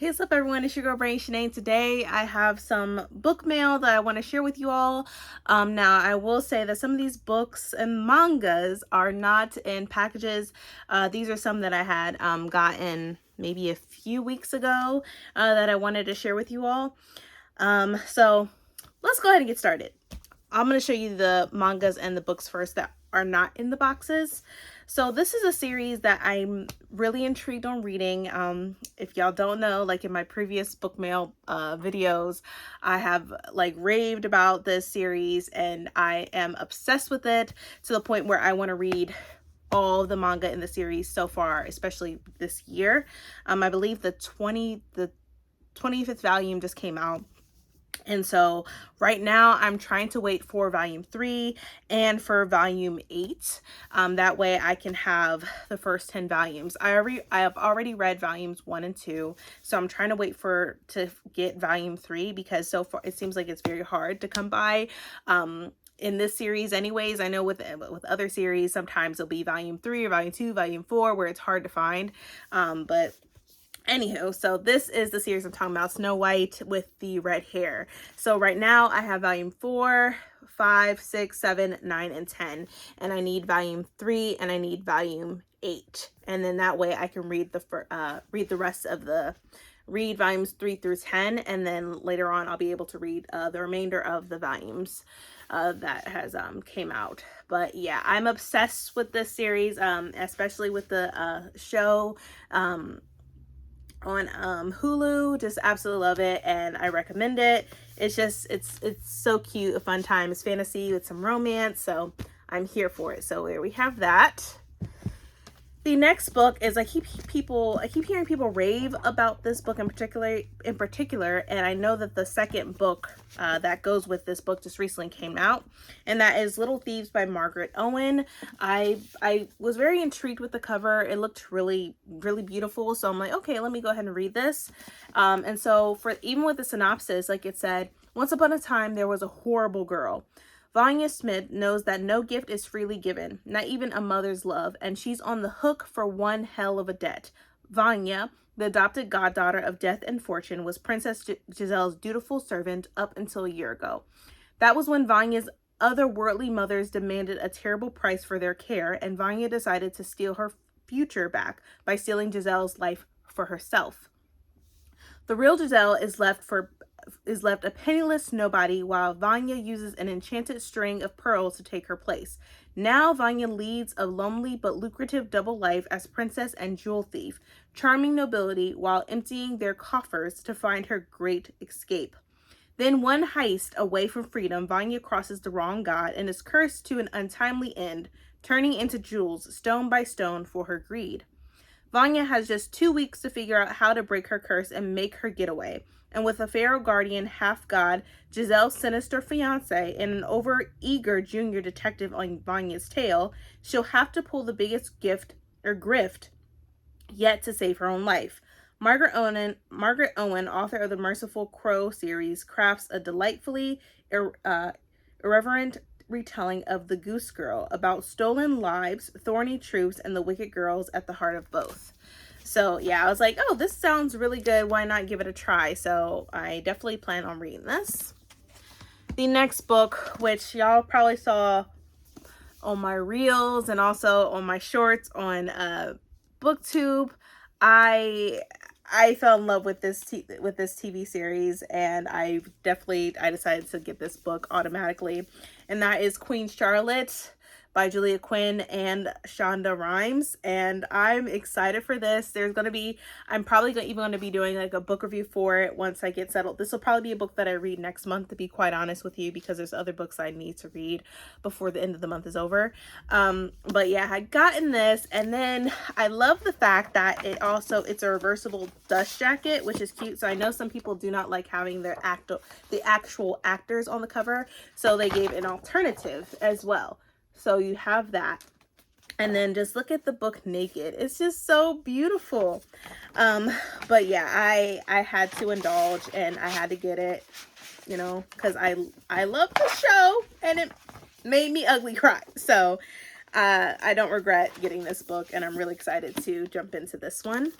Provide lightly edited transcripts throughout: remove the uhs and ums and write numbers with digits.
Hey, what's up everyone, it's your girl Brain Shanae. Today I have some book mail that I want to share with you all. Now I will say that some of these books and mangas are not in packages. These are some that I had gotten maybe a few weeks ago that I wanted to share with you all. So let's go ahead and get started. I'm going to show you the mangas and the books first that are not in the boxes. So this is a series that I'm really intrigued on reading. If y'all don't know, like in my previous book mail videos, I have like raved about this series and I am obsessed with it to the point where I want to read all the manga in the series so far, especially this year. I believe the 25th volume just came out. And so right now I'm trying to wait for volume 3 and for volume 8. That way I can have the first 10 volumes. I have already read volumes 1 and 2. So I'm trying to wait to get volume 3 because so far it seems like it's very hard to come by. In this series anyways. I know with other series, sometimes it'll be volume 3 or volume 2, volume 4, where it's hard to find. But anywho, so this is the series I'm talking about, Snow White with the red hair. So right now I have volume 4, 5, 6, 7, 9, and 10. And I need volume 3 and I need volume 8. And then that way I can read the rest of read volumes 3 through 10. And then later on I'll be able to read the remainder of the volumes that has came out. But yeah, I'm obsessed with this series, especially with the show on Hulu. Just absolutely love it and I recommend it. It's just it's so cute, a fun time. It's fantasy with some romance, so I'm here for it. So there we have that. The next book is I keep hearing people rave about this book in particular, and I know that the second book that goes with this book just recently came out, and that is Little Thieves by Margaret Owen. I was very intrigued with the cover. It looked really beautiful, so I'm like, okay, let me go ahead and read this. And so even with the synopsis, like it said, once upon a time there was a horrible girl. Vanya Smith knows that no gift is freely given, not even a mother's love, and she's on the hook for one hell of a debt. Vanya, the adopted goddaughter of Death and Fortune, was Princess Giselle's dutiful servant up until a year ago. That was when Vanya's otherworldly mothers demanded a terrible price for their care, and Vanya decided to steal her future back by stealing Giselle's life for herself. The real Giselle is left a penniless nobody while Vanya uses an enchanted string of pearls to take her place. Now Vanya leads a lonely but lucrative double life as princess and jewel thief, charming nobility while emptying their coffers to find her great escape. Then one heist away from freedom, Vanya crosses the wrong god and is cursed to an untimely end, turning into jewels stone by stone for her greed. Vanya has just 2 weeks to figure out how to break her curse and make her getaway. And with a pharaoh guardian half-god, Giselle's sinister fiancé, and an over-eager junior detective on Vanya's tail, she'll have to pull the biggest grift yet to save her own life. Margaret Owen, author of the Merciful Crow series, crafts a delightfully irreverent retelling of The Goose Girl about stolen lives, thorny truths, and the wicked girls at the heart of both. So yeah, I was like, oh, this sounds really good. Why not give it a try? So I definitely plan on reading this. The next book, which y'all probably saw on my reels and also on my shorts on Booktube, I fell in love with this TV series, and I decided to get this book automatically, and that is Queen Charlotte by Julia Quinn and Shonda Rhimes, and I'm excited for this. I'm probably even going to be doing like a book review for it once I get settled. This will probably be a book that I read next month, to be quite honest with you, because there's other books I need to read before the end of the month is over. But yeah, I gotten this, and then I love the fact that it's a reversible dust jacket, which is cute. So I know some people do not like having the actual actors on the cover, so they gave an alternative as well. So you have that. And then just look at the book naked. It's just so beautiful. But yeah, I had to indulge and I had to get it, you know, because I love the show and it made me ugly cry. So I don't regret getting this book, and I'm really excited to jump into this one.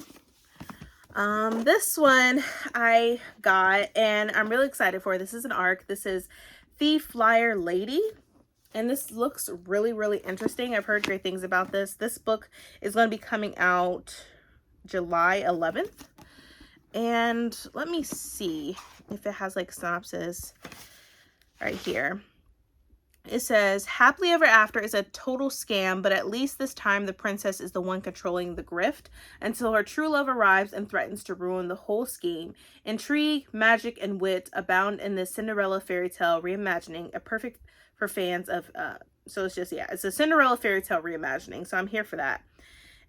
This one I got and I'm really excited for. This is an ARC. This is Thief, Liar, Lady. And this looks really, really interesting. I've heard great things about this. This book is going to be coming out July 11th. And let me see if it has like synopsis right here. It says, happily ever after is a total scam, but at least this time the princess is the one controlling the grift until her true love arrives and threatens to ruin the whole scheme. Intrigue, magic, and wit abound in this Cinderella fairy tale reimagining, a perfect for fans of, so it's just, yeah, it's a Cinderella fairy tale reimagining, so I'm here for that.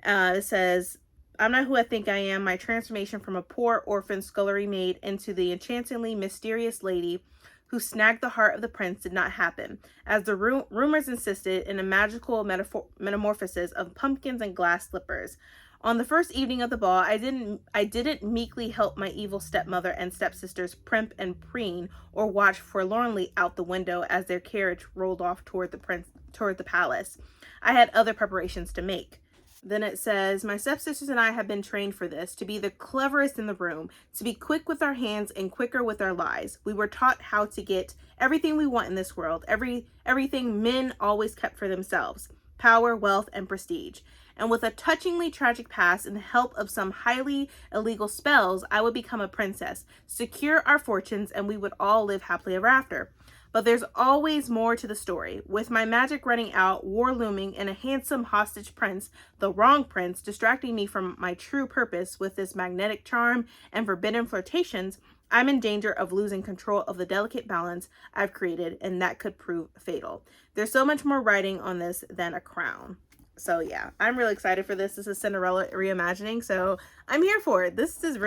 It says, I'm not who I think I am. My transformation from a poor orphan scullery maid into the enchantingly mysterious lady who snagged the heart of the prince did not happen, as the rumors insisted, in a magical metamorphosis of pumpkins and glass slippers. On the first evening of the ball, I didn't meekly help my evil stepmother and stepsisters primp and preen, or watch forlornly out the window as their carriage rolled off toward the palace. I had other preparations to make. Then it says, my stepsisters and I have been trained for this, to be the cleverest in the room, to be quick with our hands and quicker with our lies. We were taught how to get everything we want in this world, everything men always kept for themselves, power, wealth, and prestige. And with a touchingly tragic past and the help of some highly illegal spells, I would become a princess, secure our fortunes, and we would all live happily ever after. But there's always more to the story. With my magic running out, war looming, and a handsome hostage prince, the wrong prince, distracting me from my true purpose with this magnetic charm and forbidden flirtations, I'm in danger of losing control of the delicate balance I've created, and that could prove fatal. There's so much more writing on this than a crown. So yeah, I'm really excited for this. This is Cinderella reimagining, so I'm here for it. This is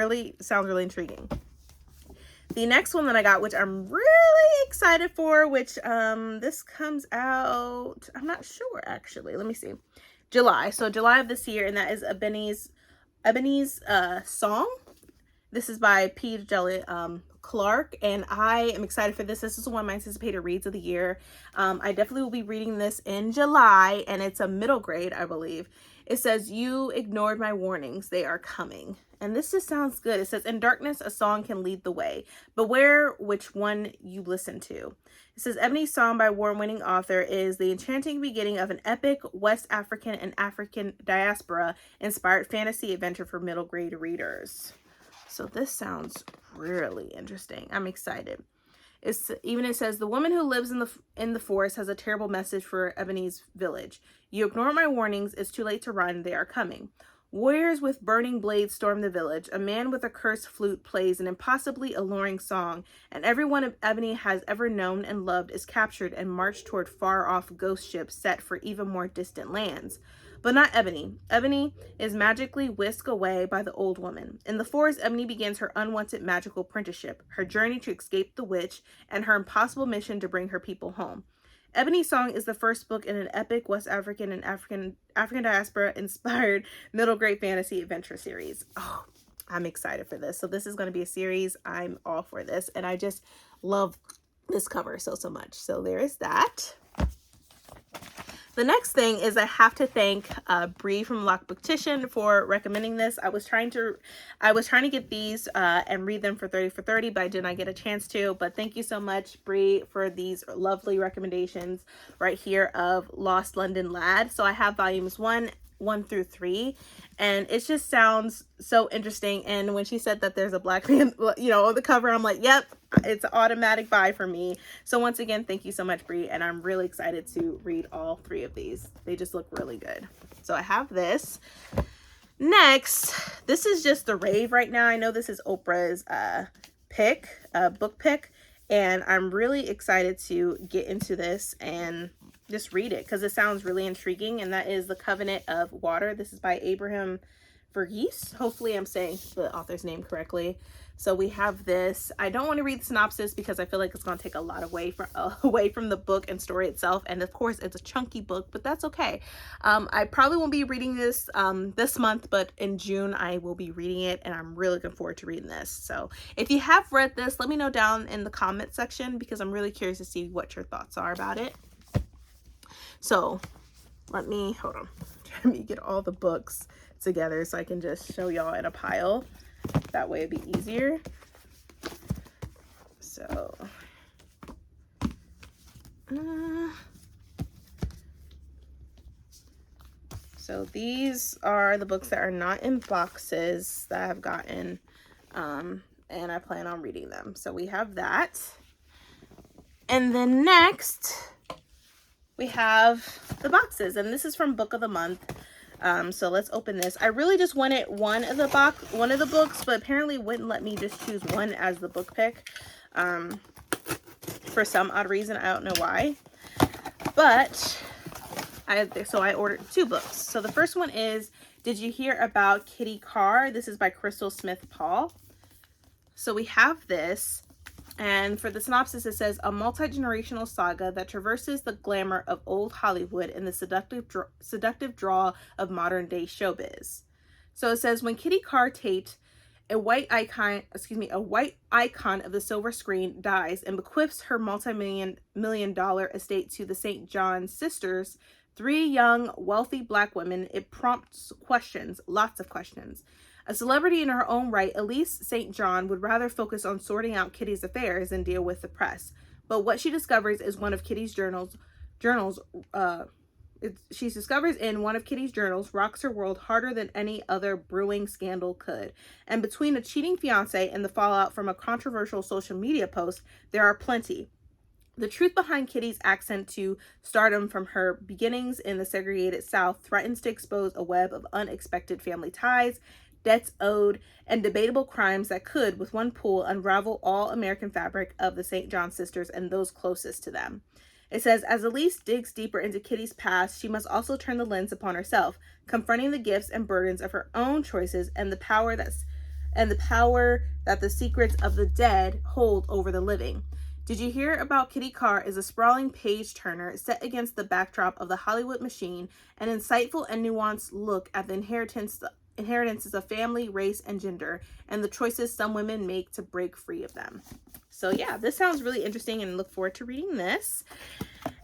sounds really intriguing. The next one that I got, which I'm really excited for, which this comes out, I'm not sure actually. Let me see. July. So July of this year, and that is Ebony's Song. This is by P. Djeli Clark, and I am excited for this. This is one of my anticipated reads of the year. I definitely will be reading this in July, and it's a middle grade, I believe. It says, you ignored my warnings. They are coming. And this just sounds good. It says, in darkness, a song can lead the way. Beware which one you listen to. It says, Ebony's Song by award-winning author is the enchanting beginning of an epic West African and African diaspora inspired fantasy adventure for middle grade readers. So this sounds really interesting. I'm excited. It says, the woman who lives in the forest has a terrible message for Ebony's village. You ignore my warnings. It's too late to run. They are coming. Warriors with burning blades storm the village. A man with a cursed flute plays an impossibly alluring song, and everyone Ebony has ever known and loved is captured and marched toward far-off ghost ships set for even more distant lands. But not Ebony. Ebony is magically whisked away by the old woman. In the forest, Ebony begins her unwanted magical apprenticeship, her journey to escape the witch, and her impossible mission to bring her people home. Ebony's Song is the first book in an epic West African and African diaspora inspired middle grade fantasy adventure series. Oh, I'm excited for this. So this is going to be a series. I'm all for this, and I just love this cover so much. So there is that. The next thing is I have to thank Bree from Lock Booktition for recommending this. I was trying to get these and read them for 30 for 30, but I did not get a chance to. But thank you so much, Bree, for these lovely recommendations right here of Lost London Lad. So I have volumes 1 through 3, and it just sounds so interesting. And when she said that there's a black man, you know, on the cover, I'm like, yep, it's an automatic buy for me. So once again, thank you so much, Bree, and I'm really excited to read all 3 of these. They just look really good. So I have this. Next, this is just the rave right now. I know this is Oprah's book pick, and I'm really excited to get into this and just read it because it sounds really intriguing, and that is The Covenant of Water. This is by Abraham Verghese. Hopefully I'm saying the author's name correctly. So we have this. I don't want to read the synopsis because I feel like it's going to take a lot away from the book and story itself, and of course it's a chunky book, but that's okay. I probably won't be reading this this month, but in June I will be reading it, and I'm really looking forward to reading this. So if you have read this, let me know down in the comment section because I'm really curious to see what your thoughts are about it. So let me get all the books together so I can just show y'all in a pile. That way it'd be easier. So these are the books that are not in boxes that I've gotten, and I plan on reading them. So we have that. And then next we have the boxes, and this is from Book of the Month. So let's open this. I really just wanted one of the books, but apparently wouldn't let me just choose one as the book pick. For some odd reason, I don't know why. But I ordered 2 books. So the first one is Did You Hear About Kitty Carr? This is by Crystal Smith Paul. So we have this, and for the synopsis it says, a multi-generational saga that traverses the glamour of old Hollywood and the seductive draw of modern day showbiz. So it says, when Kitty Carr Tate, a white icon of the silver screen, dies and bequeaths her multi-million dollar estate to the St. John sisters, 3 young, wealthy Black women, it prompts questions, lots of questions. A celebrity in her own right, Elise St. John would rather focus on sorting out Kitty's affairs than deal with the press. But what she discovers is one of Kitty's journals rocks her world harder than any other brewing scandal could. And between a cheating fiance and the fallout from a controversial social media post, there are plenty. The truth behind Kitty's ascent to stardom from her beginnings in the segregated South threatens to expose a web of unexpected family ties, debts owed, and debatable crimes that could, with one pull, unravel all American fabric of the St. John sisters and those closest to them. It says, as Elise digs deeper into Kitty's past, she must also turn the lens upon herself, confronting the gifts and burdens of her own choices and the power that the secrets of the dead hold over the living. Did You Hear About Kitty Carr is a sprawling page-turner set against the backdrop of the Hollywood machine, an insightful and nuanced look at the inheritances of family, race, and gender, and the choices some women make to break free of them. So yeah, this sounds really interesting, and look forward to reading this.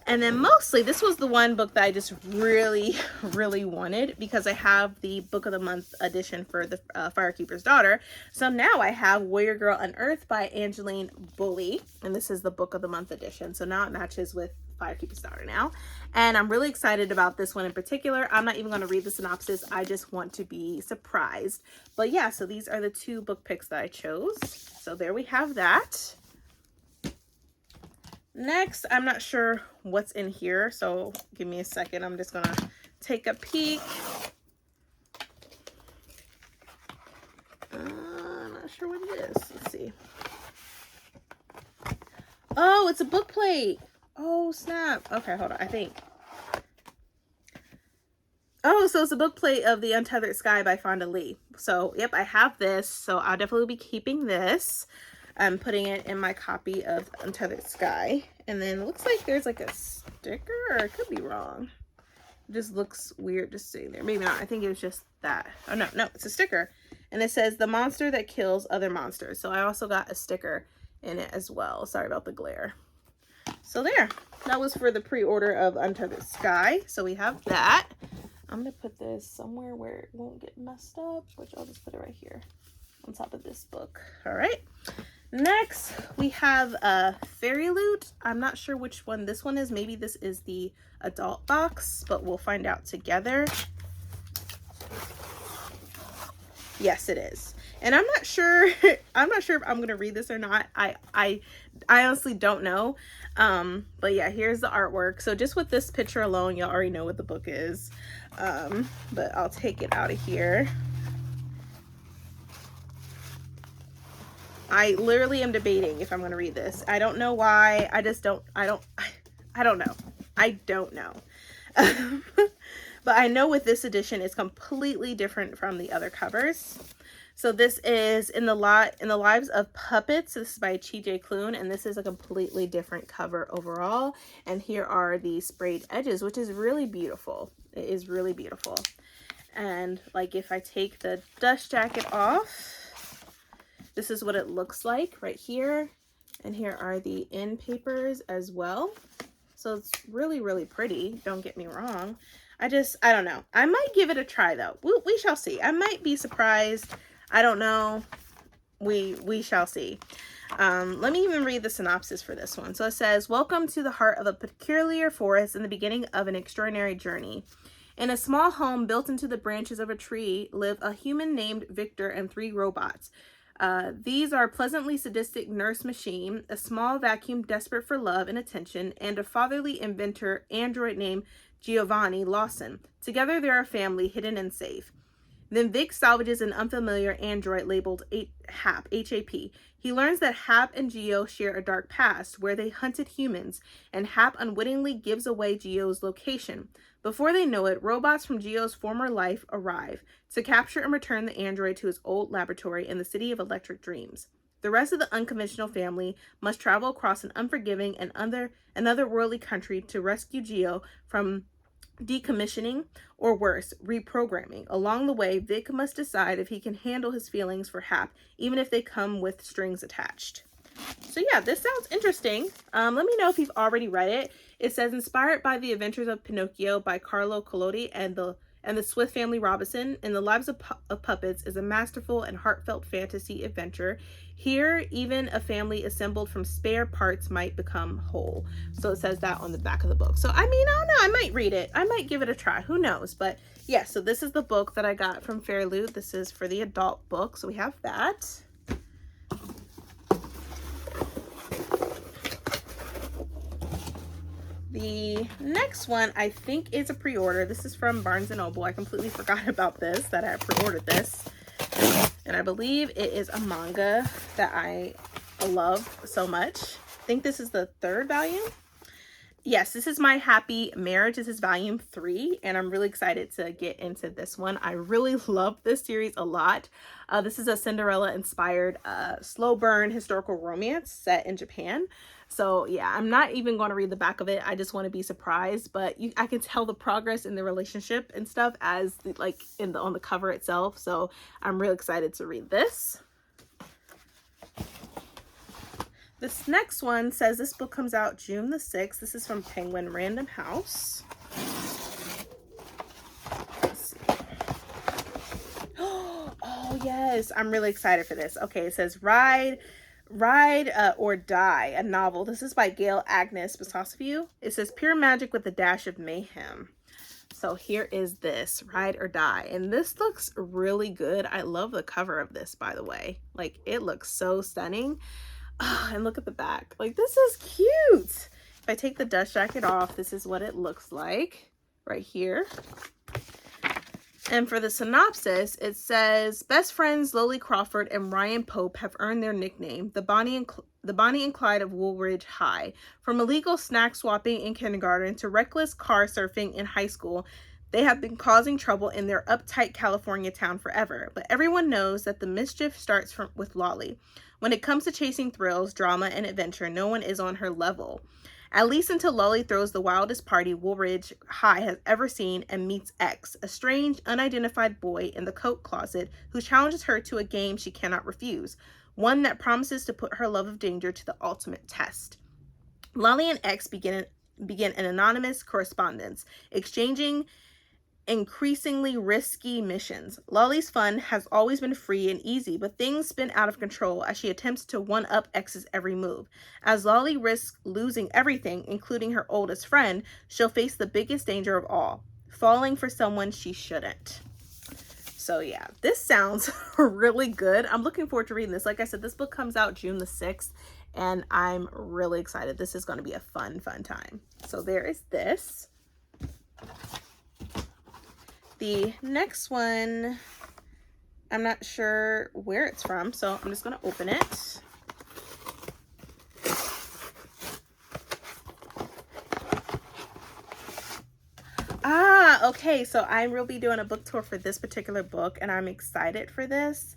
And then mostly, this was the one book that I just really, really wanted, because I have the Book of the Month edition for the Firekeeper's Daughter. So now I have Warrior Girl Unearthed by Angeline Bully, and this is the Book of the Month edition. So now it matches with Firekeeper's Daughter now. And I'm really excited about this one in particular. I'm not even going to read the synopsis. I just want to be surprised. But yeah, so these are the 2 book picks that I chose. So there we have that. Next, I'm not sure what's in here, so give me a second. I'm just gonna take a peek. I'm not sure what it is. Let's see. Oh, it's a book plate. Oh, snap. Okay, hold on. I think. Oh, so it's a book plate of The Untethered Sky by Fonda Lee. So, yep, I have this. So I'll definitely be keeping this. I'm putting it in my copy of Untethered Sky. And then it looks like there's like a sticker, or I could be wrong. It just looks weird just sitting there. Maybe not. I think it was just that. Oh, no, it's a sticker. And it says, The Monster That Kills Other Monsters. So I also got a sticker in it as well. Sorry about the glare. So there. That was for the pre-order of Untethered Sky. So we have that. I'm going to put this somewhere where it won't get messed up, which I'll just put it right here on top of this book. All right. Next, we have Fairy Loot. I'm not sure which one this one is. Maybe this is the adult box, but we'll find out together. Yes, it is. And I'm not sure if I'm going to read this or not. I honestly don't know. But yeah, here's the artwork. So just with this picture alone, y'all already know what the book is. But I'll take it out of here. I literally am debating if I'm going to read this. I don't know why. I don't know. I don't know. But I know with this edition, it's completely different from the other covers. So this is In the Lives of Puppets. This is by T.J. Klune, and this is a completely different cover overall. And here are the sprayed edges, which is really beautiful. It is really beautiful. And like if I take the dust jacket off, this is what it looks like right here. And here are the end papers as well. So it's really, really pretty. Don't get me wrong. I don't know. I might give it a try though. We shall see. I might be surprised. I don't know. We shall see. Let me even read the synopsis for this one. So it says, welcome to the heart of a peculiar forest in the beginning of an extraordinary journey. In a small home built into the branches of a tree live a human named Victor and 3 robots. These are a pleasantly sadistic nurse machine, a small vacuum desperate for love and attention, and a fatherly inventor android named Giovanni Lawson. Together they're a family hidden and safe. Then Vic salvages an unfamiliar android labeled Hap, H-A-P. He learns that Hap and Geo share a dark past where they hunted humans, and Hap unwittingly gives away Geo's location. Before they know it, robots from Geo's former life arrive to capture and return the android to his old laboratory in the city of Electric Dreams. The rest of the unconventional family must travel across an unforgiving and otherworldly country to rescue Geo from decommissioning, or worse, reprogramming. Along the way, Vic must decide if he can handle his feelings for Hap, even if they come with strings attached. So yeah, this sounds interesting. Let me know if you've already read it. It says, inspired by The Adventures of Pinocchio by Carlo Collodi and the Swift Family Robinson, In the Lives of Puppets is a masterful and heartfelt fantasy adventure. Here, even a family assembled from spare parts might become whole. So it says that on the back of the book. So, I mean, I don't know. I might read it. I might give it a try. Who knows? But, yeah, so this is the book that I got from Fair Loot. This is for the adult book. So we have that. The next one, I think, is a pre-order. This is from Barnes & Noble. I completely forgot about this, that I pre-ordered this. And I believe it is a manga that I love so much. I think this is the 3rd volume. Yes, this is My Happy Marriage. This is volume 3, and I'm really excited to get into this one. I really love this series a lot. This is a Cinderella-inspired slow burn historical romance set in Japan. So yeah, I'm not even going to read the back of it. I just want to be surprised, but I can tell the progress in the relationship and stuff as on the cover itself. So I'm really excited to read this. This next one says this book comes out June the 6th. This is from Penguin Random House. Let's see. Oh yes, I'm really excited for this. Okay, it says Ride or Die, a novel. This is by Gail Agnes Basosview. It says pure magic with a dash of mayhem. So here is this, Ride or Die. And this looks really good. I love the cover of this, by the way. Like, it looks so stunning. Oh, and look at the back. Like, this is cute. If I take the dust jacket off, this is what it looks like right here. And for the synopsis, it says, best friends Lily Crawford and Ryan Pope have earned their nickname, the Bonnie and Clyde of Woolridge High. From illegal snack swapping in kindergarten to reckless car surfing in high school, they have been causing trouble in their uptight California town forever. But everyone knows that the mischief starts with Lolly. When it comes to chasing thrills, drama, and adventure, no one is on her level. At least until Lolly throws the wildest party Woolridge High has ever seen and meets X, a strange, unidentified boy in the coat closet who challenges her to a game she cannot refuse, one that promises to put her love of danger to the ultimate test. Lolly and X begin an anonymous correspondence, exchanging increasingly risky missions. Lolly's fun has always been free and easy, but things spin out of control as she attempts to one-up X's every move. As Lolly risks losing everything, including her oldest friend, she'll face the biggest danger of all, falling for someone she shouldn't. So yeah, this sounds really good. I'm looking forward to reading this. Like I said, this book comes out June the 6th, and I'm really excited. This is going to be a fun time. So there is this. The next one, I'm not sure where it's from, so I'm just going to open it. Okay, so I will be doing a book tour for this particular book, and I'm excited for this.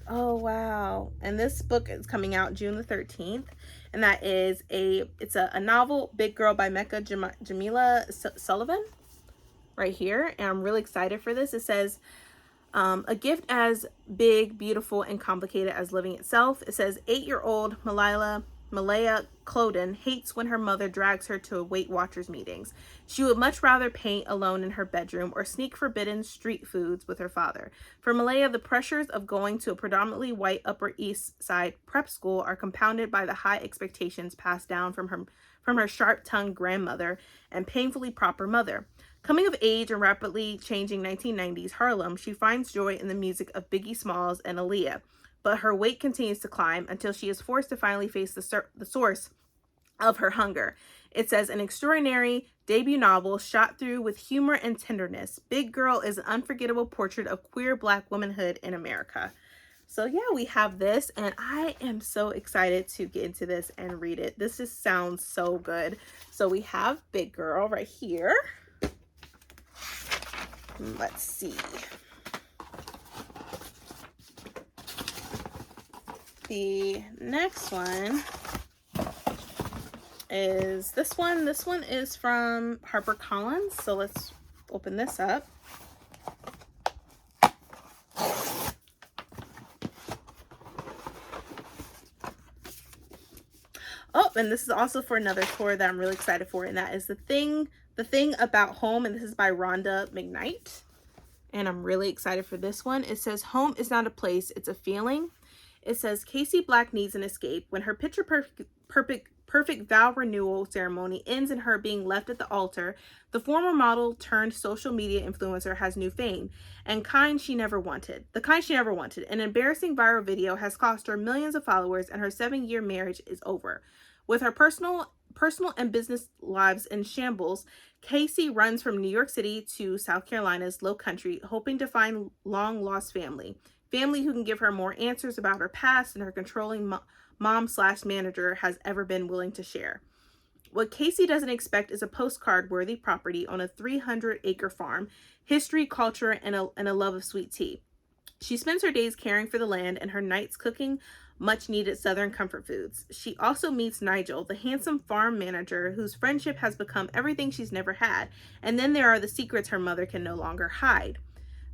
Oh, wow. And this book is coming out June the 13th, and that is it's a novel, Big Girl by Mecca Jamila Sullivan. Right here, and I'm really excited for this. It says a gift as big, beautiful, and complicated as living itself. It says 8-year-old Malila Malaya Cloden, hates when her mother drags her to Weight Watchers meetings. She would much rather paint alone in her bedroom or sneak forbidden street foods with her father. For Malaya, the pressures of going to a predominantly white Upper East Side prep school are compounded by the high expectations passed down from her sharp-tongued grandmother and painfully proper mother. Coming of age in rapidly changing 1990s Harlem, she finds joy in the music of Biggie Smalls and Aaliyah, but her weight continues to climb until she is forced to finally face the source of her hunger. It says, an extraordinary debut novel shot through with humor and tenderness. Big Girl is an unforgettable portrait of queer Black womanhood in America. So yeah, we have this, and I am so excited to get into this and read it. This just sounds so good. So we have Big Girl right here. Let's see. The next one is this one. This one is from HarperCollins. So let's open this up. Oh, and this is also for another tour that I'm really excited for, and that is The Thing About Home, and this is by Rhonda McKnight. And I'm really excited for this one. It says, home is not a place, it's a feeling. It says, Casey Black needs an escape. When her picture perfect vow renewal ceremony ends in her being left at the altar, the former model turned social media influencer has new fame, and the kind she never wanted. An embarrassing viral video has cost her millions of followers, and her 7-year marriage is over. With her personal and business lives in shambles, Casey runs from New York City to South Carolina's Low Country, hoping to find long-lost family who can give her more answers about her past than her controlling mom/manager has ever been willing to share. What Casey doesn't expect is a postcard-worthy property on a 300-acre farm, history, culture, and a love of sweet tea. She spends her days caring for the land and her nights cooking much-needed Southern comfort foods. She also meets Nigel, the handsome farm manager whose friendship has become everything she's never had. And then there are the secrets her mother can no longer hide.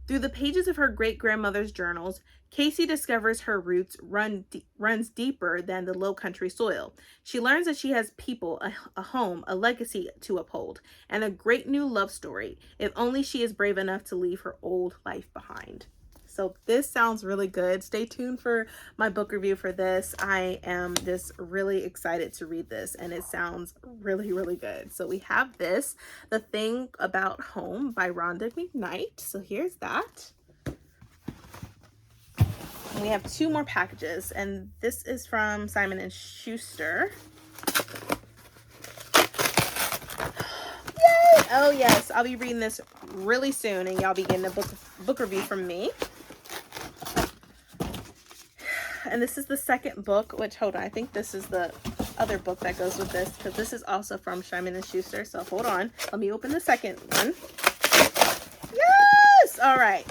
Through the pages of her great-grandmother's journals, Casey discovers her roots runs deeper than the Low Country soil. She learns that she has people, a home, a legacy to uphold, and a great new love story, if only she is brave enough to leave her old life behind. So this sounds really good. Stay tuned for my book review for this. I am just really excited to read this, and it sounds really, really good. So we have this, The Thing About Home by Rhonda McKnight. So here's that. And we have 2 more packages, and this is from Simon & Schuster. Yay! Oh yes, I'll be reading this really soon, and y'all be getting a book review from me. And this is the second book, which, hold on, I think this is the other book that goes with this, because this is also from Simon & Schuster. So hold on, let me open the second one. Yes! All right.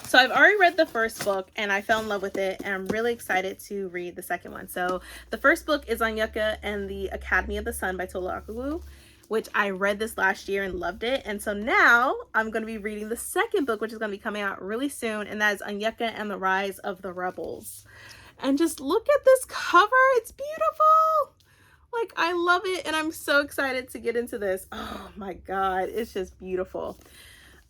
So I've already read the first book, and I fell in love with it, and I'm really excited to read the second one. So the first book is Anyuka and the Academy of the Sun by Tola Akawu, which I read this last year and loved it. And so now I'm going to be reading the second book, which is going to be coming out really soon, and that is Anyuka and the Rise of the Rebels. And just look at this cover. It's beautiful. Like, I love it, and I'm so excited to get into this. Oh my God, it's just beautiful.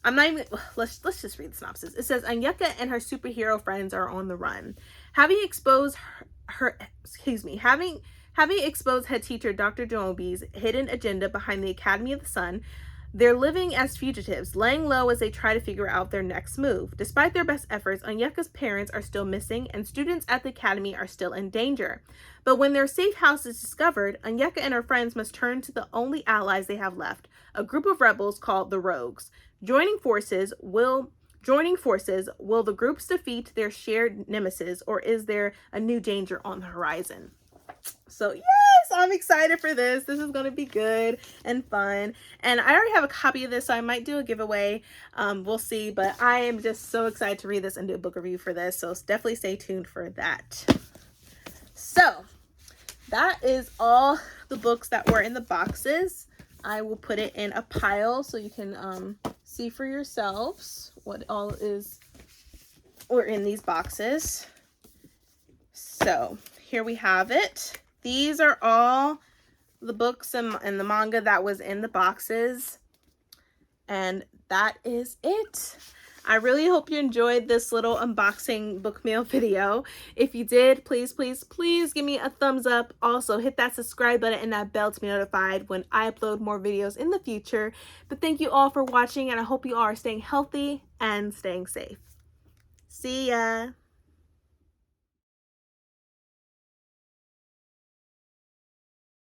I'm not even, let's just read the synopsis. It says, Anyuka and her superhero friends are on the run. Having exposed head teacher Dr. Jomobi's hidden agenda behind the Academy of the Sun, they're living as fugitives, laying low as they try to figure out their next move. Despite their best efforts, Anyuka's parents are still missing, and students at the academy are still in danger. But when their safe house is discovered, Anyuka and her friends must turn to the only allies they have left, a group of rebels called the Rogues. Joining forces, will the groups defeat their shared nemesis, or is there a new danger on the horizon? So yes, I'm excited for this. This is going to be good and fun. And I already have a copy of this, so I might do a giveaway. We'll see. But I am just so excited to read this and do a book review for this. So definitely stay tuned for that. So that is all the books that were in the boxes. I will put it in a pile so you can see for yourselves what all is or in these boxes. So here we have it. These are all the books and the manga that was in the boxes. And that is it. I really hope you enjoyed this little unboxing book mail video. If you did, please, please, please give me a thumbs up. Also, hit that subscribe button and that bell to be notified when I upload more videos in the future. But thank you all for watching, and I hope you all are staying healthy and staying safe. See ya.